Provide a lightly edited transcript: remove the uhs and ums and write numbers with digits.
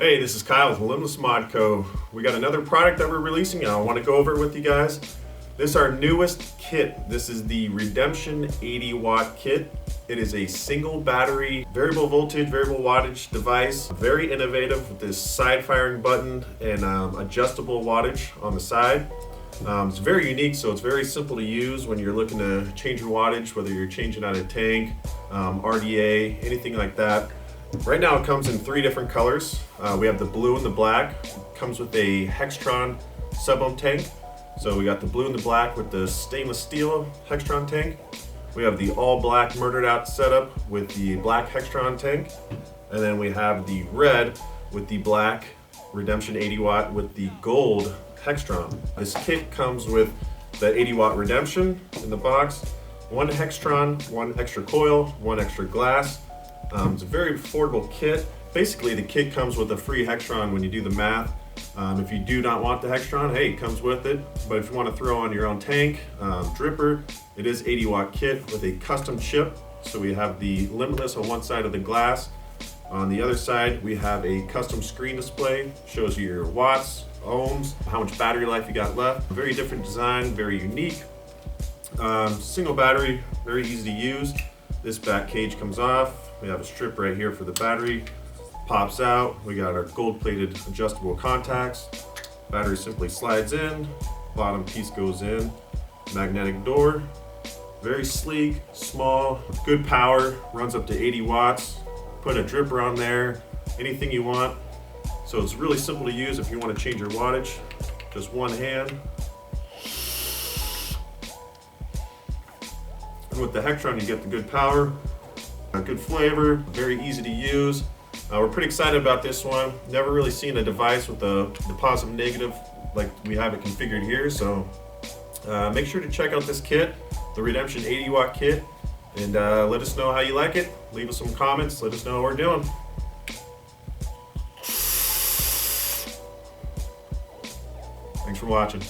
Hey, this is Kyle with Limitless Mod Co. We got another product that we're releasing and I want to go over it with you guys. This is our newest kit. This is the Redemption 80 watt kit. It is a single battery, variable voltage, variable wattage device. Very innovative with this side firing button and adjustable wattage on the side. It's very unique, so it's very simple to use when you're looking to change your wattage, whether you're changing out a tank, RDA, anything like that. Right now it comes in 3 different colors. We have the blue and the black. It comes with a Hextron sub-ohm tank. So we got the blue and the black with the stainless steel Hextron tank. We have the all black murdered out setup with the black Hextron tank. And then we have the red with the black Redemption 80 watt with the gold Hextron. This kit comes with the 80 watt Redemption in the box, 1 Hextron, 1 extra coil, 1 extra glass. It's a very affordable kit. Basically, the kit comes with a free Hextron when you do the math. If you do not want the Hextron, hey, it comes with it. But if you want to throw on your own tank, dripper, it is 80 watt kit with a custom chip. So we have the Limitless on one side of the glass. On the other side, we have a custom screen display. Shows you your watts, ohms, how much battery life you got left. Very different design, very unique. Single battery, very easy to use. This back cage comes off. We have a strip right here for the battery. Pops out. We got our gold-plated adjustable contacts. Battery simply slides in. Bottom piece goes in. Magnetic door. Very sleek, small, good power. Runs up to 80 watts. Put a dripper on there. Anything you want. So it's really simple to use if you want to change your wattage. Just one hand. And with the Hextron, you get the good power. Good flavor, very easy to use. We're pretty excited about this one. Never really seen a device with the positive negative like we have it configured here. So make sure to check out this kit, the Redemption 80 watt kit, and let us know how you like it. Leave us some comments, let us know how we're doing. Thanks for watching.